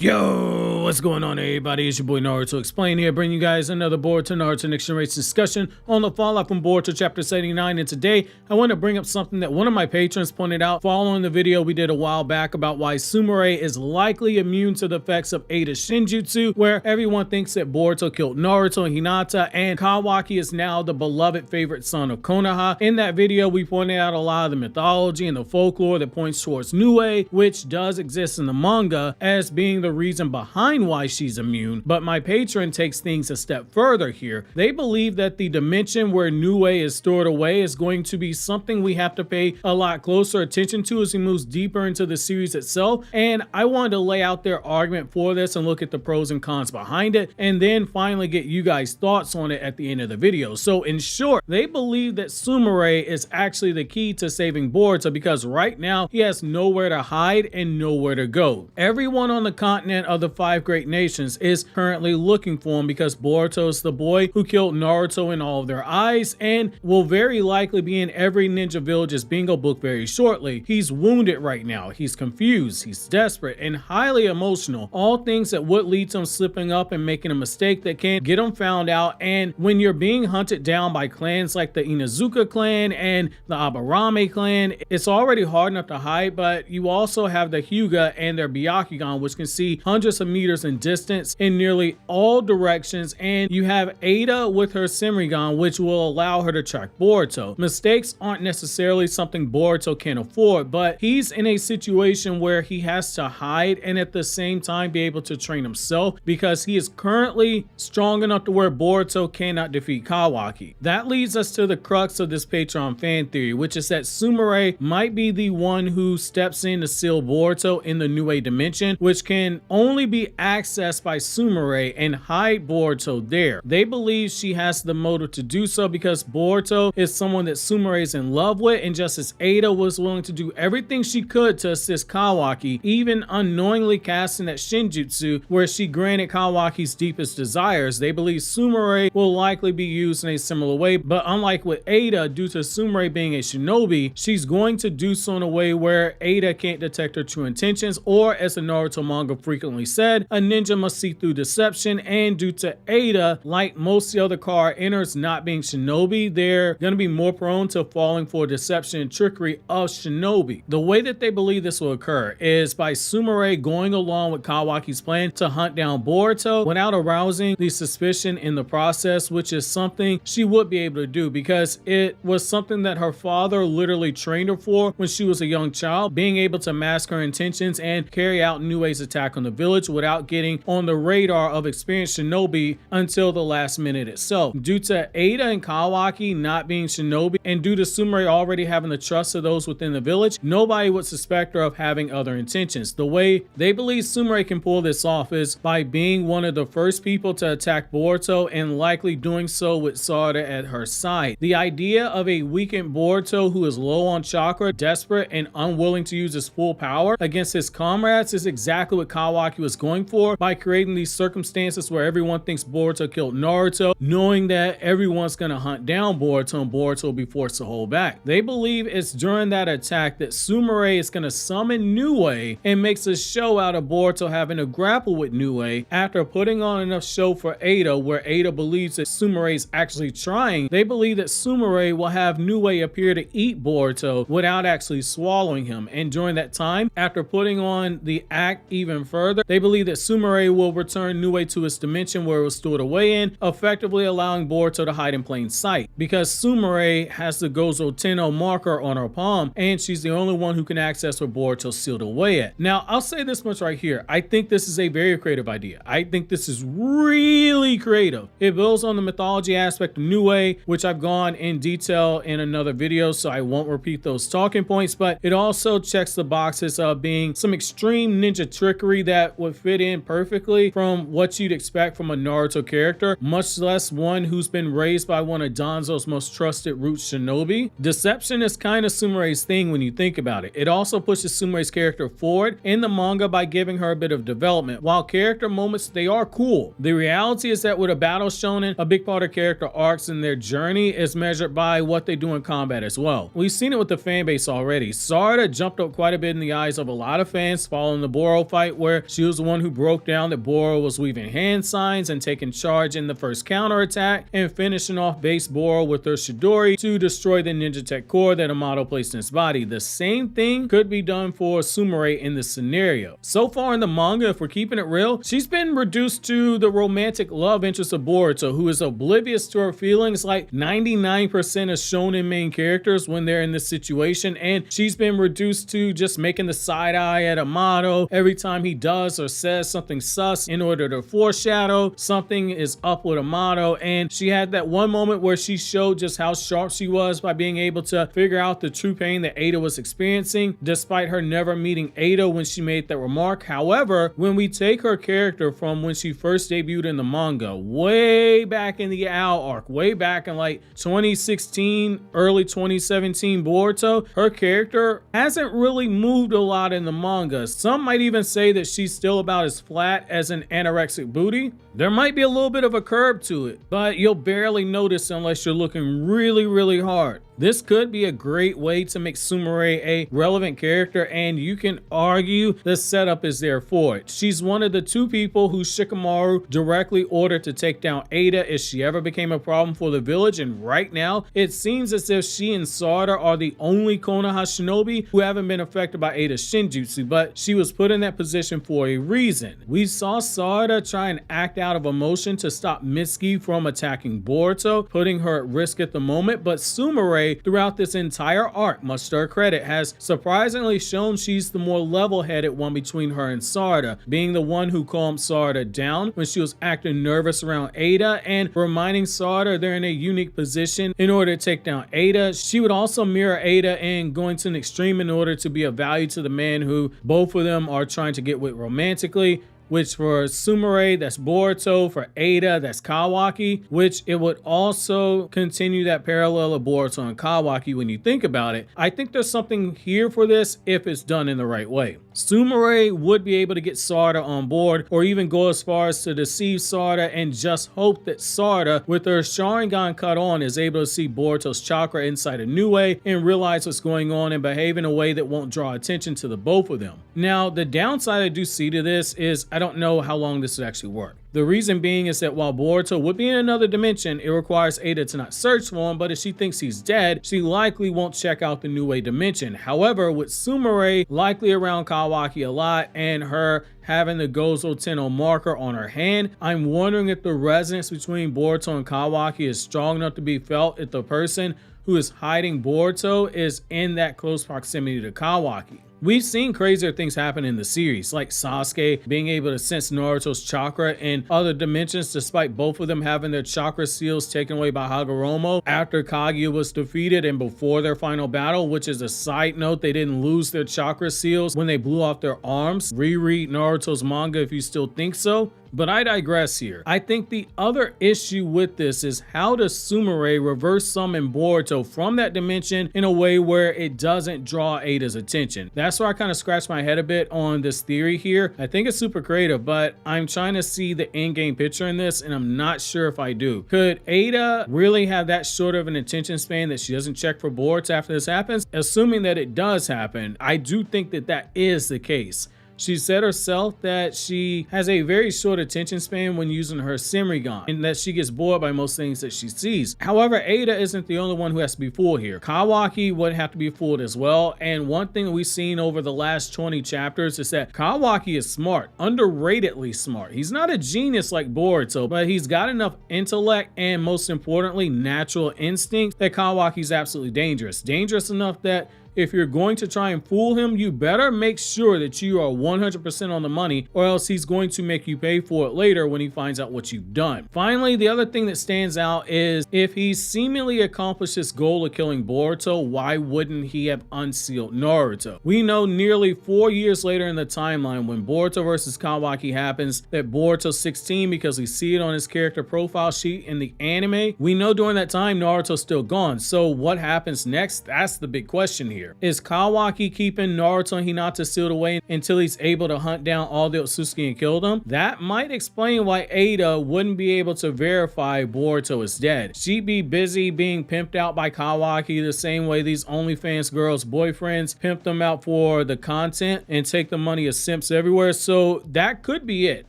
Yo, what's going on everybody? It's your boy Naruto Explained here, bringing you guys another Boruto Naruto Next Generation discussion on the fallout from Boruto chapter 79. And today I want to bring up something that one of my patrons pointed out following the video we did a while back about why Sumire is likely immune to the effects of Ada's Shinjutsu, where everyone thinks that Boruto killed Naruto and Hinata, and Kawaki is now the beloved favorite son of Konoha. In that video we pointed out a lot of the mythology and the folklore that points towards Nue, which does exist in the manga, as being the reason behind why she's immune. But my patron takes things a step further here. They believe that the dimension where Nue is stored away is going to be something we have to pay a lot closer attention to as he moves deeper into the series itself, and I wanted to lay out their argument for this and look at the pros and cons behind it, and then finally get you guys' thoughts on it at the end of the video. So in short, they believe that Sumire is actually the key to saving Boruto, because right now he has nowhere to hide and nowhere to go. Everyone on the continent of the 5 great nations is currently looking for him, because Boruto is the boy who killed Naruto in all of their eyes and will very likely be in every ninja village's bingo book very shortly. He's wounded right now, he's confused, he's desperate and highly emotional, all things that would lead to him slipping up and making a mistake that can get him found out. And when you're being hunted down by clans like the Inuzuka clan and the Aburame clan, it's already hard enough to hide, but you also have the Hyuga and their Byakugan, which can see hundreds of meters in distance in nearly all directions, and you have Ada with her senrigan, which will allow her to track Boruto. Mistakes aren't necessarily something Boruto can afford, but he's in a situation where he has to hide and at the same time be able to train himself, because he is currently strong enough to where Boruto cannot defeat Kawaki. That leads us to the crux of this Patreon fan theory, which is that Sumire might be the one who steps in to seal Boruto in the Nue dimension, which can only be accessed by Sumire, and hide Boruto there. They believe she has the motive to do so because Boruto is someone that Sumire is in love with, and just as Ada was willing to do everything she could to assist Kawaki, even unknowingly casting that Shinjutsu where she granted Kawaki's deepest desires, they believe Sumire will likely be used in a similar way. But unlike with Ada, due to Sumire being a shinobi, she's going to do so in a way where Ada can't detect her true intentions, or as the Naruto manga frequently said, a ninja must see through deception. And due to Ada, like most of the other car inners not being shinobi, they're going to be more prone to falling for deception and trickery of shinobi. The way that they believe this will occur is by Sumire going along with Kawaki's plan to hunt down Boruto without arousing the suspicion in the process, which is something she would be able to do because it was something that her father literally trained her for when she was a young child, being able to mask her intentions and carry out Nue's attack on the village without getting on the radar of experienced shinobi until the last minute itself. Due to Ada and Kawaki not being shinobi, and due to Sumire already having the trust of those within the village, nobody would suspect her of having other intentions. The way they believe Sumire can pull this off is by being one of the first people to attack Boruto, and likely doing so with Sarada at her side. The idea of a weakened Boruto who is low on chakra, desperate and unwilling to use his full power against his comrades is exactly what Kawaki was going for by creating these circumstances where everyone thinks Boruto killed Naruto, knowing that everyone's gonna hunt down Boruto and Boruto will be forced to hold back. They believe it's during that attack that Sumire is gonna summon Nue and makes a show out of Boruto having to grapple with Nue after putting on enough show for Ada, where Ada believes that Sumire is actually trying. They believe that Sumire will have Nue appear to eat Boruto without actually swallowing him, and during that time, after putting on the act even further, they believe that Sumire will return Nue to its dimension where it was stored away in, effectively allowing Boruto to hide in plain sight, because Sumire has the Gozo Tenno marker on her palm, and she's the only one who can access where Boruto's sealed away at. Now, I'll say this much right here. I think this is a very creative idea. I think this is really creative. It builds on the mythology aspect of Nue, which I've gone in detail in another video, so I won't repeat those talking points, but it also checks the boxes of being some extreme ninja trickery that would fit in perfectly from what you'd expect from a Naruto character, much less one who's been raised by one of Danzo's most trusted root shinobi. Deception is kind of Sumire's thing when you think about it. It also pushes Sumire's character forward in the manga by giving her a bit of development. While character moments, they are cool, the reality is that with a battle shonen, a big part of character arcs and their journey is measured by what they do in combat as well. We've seen it with the fan base already. Sarada jumped up quite a bit in the eyes of a lot of fans following the Boruto fight, where she was the one who broke down that Boro was weaving hand signs and taking charge in the first counterattack, and finishing off base Boro with her Chidori to destroy the ninja tech core that Amato placed in his body. The same thing could be done for Sumire in this scenario. So far in the manga, if we're keeping it real, she's been reduced to the romantic love interest of Boruto, who is oblivious to her feelings like 99% of shonen main characters when they're in this situation, and she's been reduced to just making the side eye at Amato every time he does or says something sus in order to foreshadow something is up with Amato. And she had that one moment where she showed just how sharp she was by being able to figure out the true pain that Ada was experiencing, despite her never meeting Ada when she made that remark. However, when we take her character from when she first debuted in the manga, way back in the Ao arc, way back in like 2016, early 2017 Boruto, her character hasn't really moved a lot in the manga. Some might even say that she's still about as flat as an anorexic booty. There might be a little bit of a curve to it, but you'll barely notice unless you're looking really hard. This could be a great way to make Sumire a relevant character, and you can argue the setup is there for it. She's one of the two people who Shikamaru directly ordered to take down Ada if she ever became a problem for the village, and right now it seems as if she and Sarada are the only Konoha shinobi who haven't been affected by Ada's Shinjutsu, but she was put in that position for a reason. We saw Sarada try and act out of emotion to stop Mitsuki from attacking Boruto, putting her at risk at the moment, but Sumire throughout this entire arc, much to her credit, has surprisingly shown she's the more level-headed one between her and Sarada, being the one who calmed Sarada down when she was acting nervous around Ada and reminding Sarada they're in a unique position in order to take down Ada. She would also mirror Ada in going to an extreme in order to be of value to the man who both of them are trying to get with romantically, which for Sumire, that's Boruto. For Ada, that's Kawaki, which it would also continue that parallel of Boruto and Kawaki when you think about it. I think there's something here for this if it's done in the right way. Sumire would be able to get Sarada on board, or even go as far as to deceive Sarada and just hope that Sarada, with her Sharingan cut on, is able to see Boruto's chakra inside a new way and realize what's going on and behave in a way that won't draw attention to the both of them. Now, the downside I do see to this is I don't know how long this would actually work. The reason being is that while Boruto would be in another dimension, it requires Ada to not search for him, but if she thinks he's dead, she likely won't check out the New Way dimension. However, with Sumire likely around Kawaki a lot and her having the Gozo Tenno marker on her hand, I'm wondering if the resonance between Boruto and Kawaki is strong enough to be felt if the person who is hiding Boruto is in that close proximity to Kawaki. We've seen crazier things happen in the series, like Sasuke being able to sense Naruto's chakra in other dimensions despite both of them having their chakra seals taken away by Hagoromo after Kaguya was defeated and before their final battle, which is a side note, they didn't lose their chakra seals when they blew off their arms. Reread Naruto's manga if you still think so. But I digress here. I think the other issue with this is how does Sumire reverse summon Boruto from that dimension in a way where it doesn't draw Ada's attention? That's where I kind of scratch my head a bit on this theory here. I think it's super creative, but I'm trying to see the in-game picture in this and I'm not sure if I do. Could Ada really have that short of an attention span that she doesn't check for Boruto after this happens? Assuming that it does happen, I do think that that is the case. She said herself that she has a very short attention span when using her senrigan and that she gets bored by most things that she sees. However, Ada isn't the only one who has to be fooled here. Kawaki would have to be fooled as well, and one thing we've seen over the last 20 chapters is that Kawaki is smart, underratedly smart. He's not a genius like Boruto, but he's got enough intellect and most importantly natural instinct that Kawaki's absolutely dangerous. Dangerous enough that if you're going to try and fool him, you better make sure that you are 100% on the money, or else he's going to make you pay for it later when he finds out what you've done. Finally, the other thing that stands out is if he seemingly accomplished his goal of killing Boruto, why wouldn't he have unsealed Naruto? We know nearly 4 years later in the timeline when Boruto versus Kawaki happens that Boruto's 16 because we see it on his character profile sheet in the anime. We know during that time Naruto's still gone, so what happens next? That's the big question here. here. Is Kawaki keeping Naruto and Hinata sealed away until he's able to hunt down all the Otsutsuki and kill them? That might explain why Ada wouldn't be able to verify Boruto is dead. She'd be busy being pimped out by Kawaki the same way these OnlyFans girls' boyfriends pimp them out for the content and take the money of simps everywhere. So that could be it.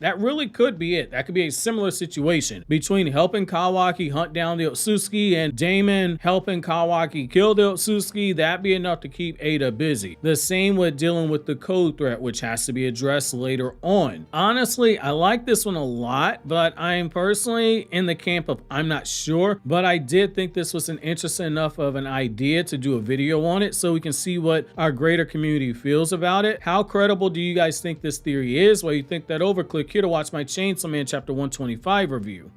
That really could be it. That could be a similar situation between helping Kawaki hunt down the Otsutsuki and Damon helping Kawaki kill the Otsutsuki. That'd be enough to keep Ada busy. The same with dealing with the code threat, which has to be addressed later on. Honestly, I like this one a lot, but I'm personally in the camp of I'm not sure, but I did think this was an interesting enough of an idea to do a video on it so we can see what our greater community feels about it. How credible do you guys think this theory is? While you think that over, click here to watch my Chainsaw Man chapter 125 review.